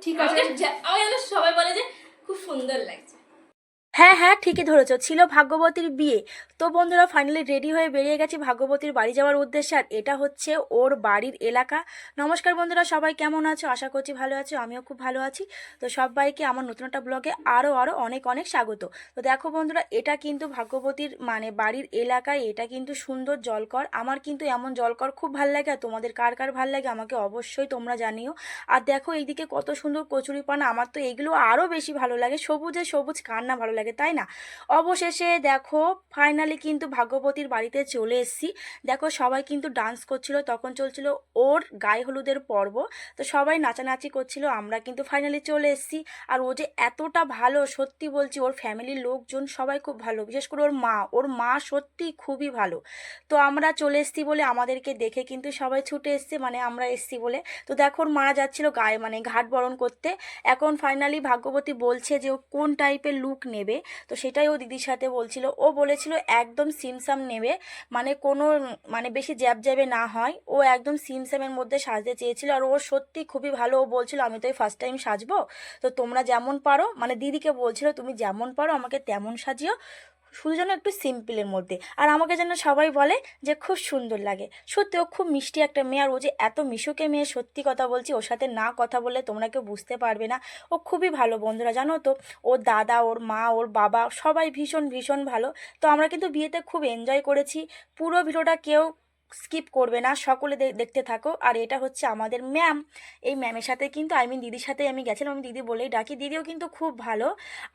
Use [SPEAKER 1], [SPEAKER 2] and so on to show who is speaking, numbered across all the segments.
[SPEAKER 1] ঠিক আছে,
[SPEAKER 2] আমাকে সবাই বলে যে খুব সুন্দর লাগছে।
[SPEAKER 1] হ্যাঁ হ্যাঁ ঠিকই ধরেছো, ছিল ভাগ্যবতীর বিয়ে। তো বন্ধুরা ফাইনালি রেডি হয়ে বেরিয়ে গেছি ভাগ্যবতীর বাড়ি যাওয়ার উদ্দেশ্যে, আর এটা হচ্ছে ওর বাড়ির এলাকা। নমস্কার বন্ধুরা, সবাই কেমন আছো? আশা করছি ভালো আছো, আমিও খুব ভালো আছি। তো সবাইকে আমার নতুন একটা ব্লগে আরও অনেক অনেক স্বাগত। তো দেখো বন্ধুরা, এটা কিন্তু ভাগ্যবতীর মানে বাড়ির এলাকায়, এটা কিন্তু সুন্দর জলকর। আমার কিন্তু এমন জলকর খুব ভালো লাগে, আর তোমাদের কার কার ভালো লাগে আমাকে অবশ্যই তোমরা জানিও। আর দেখো এইদিকে কত সুন্দর কচুরিপানা, আমার তো এইগুলো আরও বেশি ভালো লাগে। সবুজে সবুজ কার না ভালো লাগে, তাই না? অবশেষে দেখো ফাইনালি কিন্তু ভাগ্যবতীর বাড়িতে চলে এসেছি। দেখো সবাই কিন্তু ডান্স করছিল, তখন চলছিল ওর গায়ে হলুদের পর্ব। তো সবাই নাচানাচি করছিল, আমরা কিন্তু ফাইনালি চলে এসেছি। আর ও যে এতটা ভালো, সত্যি বলছি, ওর ফ্যামিলির লোকজন সবাই খুব ভালো, বিশেষ করে ওর মা সত্যি খুবই ভালো। তো আমরা চলে এসেছি বলে আমাদেরকে দেখে কিন্তু সবাই ছুটে এসছে, মানে আমরা এসছি বলে। তো দেখো ওর মারা যাচ্ছিল গায়ে মানে ঘাট বরণ করতে। এখন ফাইনালি ভাগ্যবতী বলছে যে ও কোন টাইপের লুক নেবে। তো সেটাই ও দিদির সাথে বলছিল। ও বলেছিল একদম সিমসাম নেবে, মানে কোনো মানে বেশি জ্যাব জ্যাবে না হয়, ও একদম সিমসামের মধ্যে সাজতে চেয়েছিল। আর ও সত্যি খুবই ভালো। ও বলছিল আমি তো এই ফার্স্ট টাইম সাজবো, তো তোমরা যেমন পারো, মানে দিদিকে বলছিল তুমি যেমন পারো আমাকে তেমন সাজিও, শুধু যেন একটু সিম্পলের মধ্যে। আর আমাকে যেন সবাই বলে যে খুব সুন্দর লাগে। সত্যি ও খুব মিষ্টি একটা মেয়ে, আর ও যে এত মিশুকে মেয়ে, সত্যি কথা বলছি, ওর সাথে না কথা বললে তোমরা কেউ বুঝতে পারবে না। ও খুবই ভালো বন্ধুরা, জানো তো। ওর দাদা, ওর মা, ওর বাবা সবাই ভীষণ ভীষণ ভালো। তো আমরা কিন্তু বিয়েতে খুব এনজয় করেছি। পুরো ভিডিওটা কেউ স্কিপ করবে না, সকলে দেখতে থাকো। আর এটা হচ্ছে আমাদের ম্যাম। এই ম্যামের সাথে কিন্তু দিদির সাথে আমি গেছিলাম, আমি দিদি বলেই ডাকি, দিদিও কিন্তু খুব ভালো।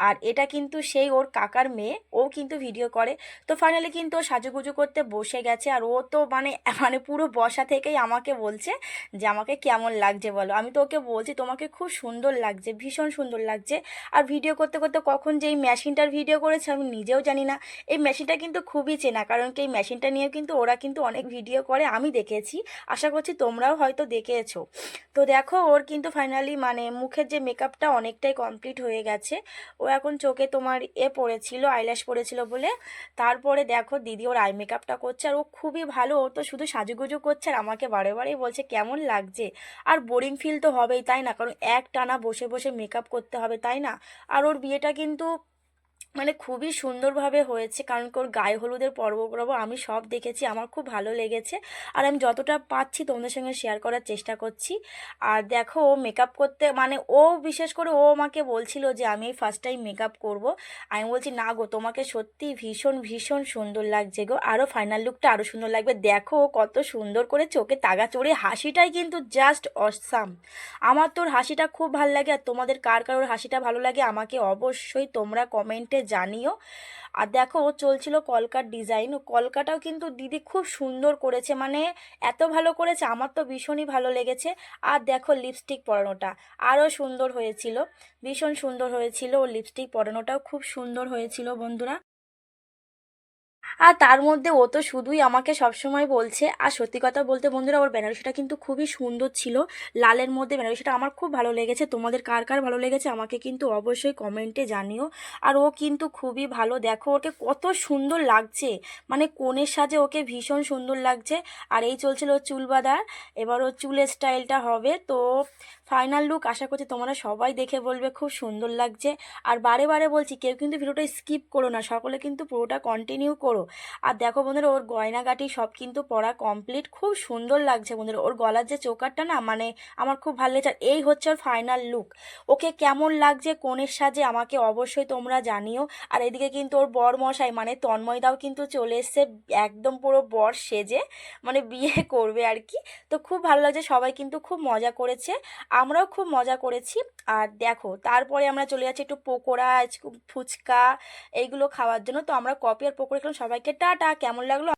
[SPEAKER 1] আর এটা কিন্তু সেই ওর কাকার মেয়ে, ও কিন্তু ভিডিও করে। তো ফাইনালি কিন্তু ও সাজুগুজু করতে বসে গেছে, আর ও তো মানে মানে পুরো বসা থেকেই আমাকে বলছে যে আমাকে কেমন লাগছে বলো। আমি তো ওকে বলছি তোমাকে খুব সুন্দর লাগছে, ভীষণ সুন্দর লাগছে। আর ভিডিও করতে করতে কখন যে এই মেশিনটার ভিডিও করেছে আমি নিজেও জানি না। এই মেশিনটা কিন্তু খুবই চেনা, কারণ কি এই মেশিনটা নিয়ে কিন্তু ওরা কিন্তু অনেক ভিডিও করে, আমি দেখেছি। আশা করছি তোমরাও হয়তো দেখেছো। তো দেখো ওর কিন্তু ফাইনালি মানে মুখের যে মেকআপটা অনেকটাই কমপ্লিট হয়ে গেছে। ও এখন চোখে তোমার পড়েছিল, আইল্যাশ পড়েছিল বলে। তারপরে দেখো দিদি ওর আই মেকআপটা করছে, আর ও খুবই ভালো। ও তো শুধু সাজুগুজু করছে আর আমাকে বারে বারেই বলছে কেমন লাগছে। আর বোরিং ফিল তো হবেই, তাই না? কারণ এক টানা বসে বসে মেকআপ করতে হবে, তাই না? আর ওর বিয়েটা কিন্তু মানে খুবই সুন্দরভাবে হয়েছে, কারণ কি ওর গায়ে হলুদের পর্ব আমি সব দেখেছি, আমার খুব ভালো লেগেছে। আর আমি যতটা পাচ্ছি তোমাদের সঙ্গে শেয়ার করার চেষ্টা করছি। আর দেখো ও মেকআপ করতে মানে ও বিশেষ করে ও আমাকে বলছিল যে আমি এই ফার্স্ট টাইম মেকআপ করব। আমি বলছি না গো, তোমাকে সত্যি ভীষণ ভীষণ সুন্দর লাগছে গো, আরও ফাইনাল লুকটা আরও সুন্দর লাগবে। দেখো ও কত সুন্দর করে চোখে তাগা চড়ে, হাসিটাই কিন্তু জাস্ট অসাম। আমার তোর হাসিটা খুব ভালো লাগে। আর তোমাদের কার কার ওর হাসিটা ভালো লাগে আমাকে অবশ্যই তোমরা কমেন্টে জানিও। আর দেখো ও চলছিল কলকার ডিজাইন, ও কলকাটাও কিন্তু দিদি খুব সুন্দর করেছে, মানে এত ভালো করেছে, আমার তো ভীষণই ভালো লেগেছে। আর দেখো লিপস্টিক পরানোটা আরও সুন্দর হয়েছিল, ভীষণ সুন্দর হয়েছিল। ও লিপস্টিক পরানোটাও খুব সুন্দর হয়েছিল বন্ধুরা। আর তার মধ্যে ও তো শুধুই আমাকে সবসময় বলছে। আর সত্যি কথা বলতে বন্ধুরা, ওর বেনারসিটা কিন্তু খুবই সুন্দর ছিল, লালের মধ্যে বেনারসিটা আমার খুব ভালো লেগেছে। তোমাদের কার কার ভালো লেগেছে আমাকে কিন্তু অবশ্যই কমেন্টে জানিও। আর ও কিন্তু খুবই ভালো, দেখো ওকে কত সুন্দর লাগছে, মানে কোণের সাজে ওকে ভীষণ সুন্দর লাগছে। আর এই চলছিল ওর চুল বাঁধার, এবার ওর চুলের স্টাইলটা হবে। তো ফাইনাল লুক আশা করছি তোমরা সবাই দেখে বলবে খুব সুন্দর লাগছে। আর বারে বারে বলছি কেউ কিন্তু ভিডিওটা স্কিপ করো না, সকলে কিন্তু পুরোটা কন্টিনিউ করো। আর দেখো বন্ধুরা ওর গয়নাগাটি সব কিন্তু পরা কমপ্লিট, খুব সুন্দর লাগছে বন্ধুরা। ওর গলার যে চোকারটা না, মানে আমার খুব ভালো লেগেছে। আর এই হচ্ছে ওর ফাইনাল লুক। ওকে কেমন লাগছে কোণের সাজে আমাকে অবশ্যই তোমরা জানিও। আর এদিকে কিন্তু ওর বর মশাই মানে তন্ময়দাও কিন্তু চলে এসছে, একদম পুরো বর সেজে, মানে বিয়ে করবে আর কি। তো খুব ভালো লাগছে, সবাই কিন্তু খুব মজা করেছে, আমরাও খুব মজা করেছি। আর দেখো তারপরে আমরা চলে যাচ্ছি একটু পকোড়া, ফুচকা এইগুলো খাওয়ার জন্য। তো আমরা কপি আর পকোড়া খেলাম। সবাইকে টাটা, কেমন লাগলো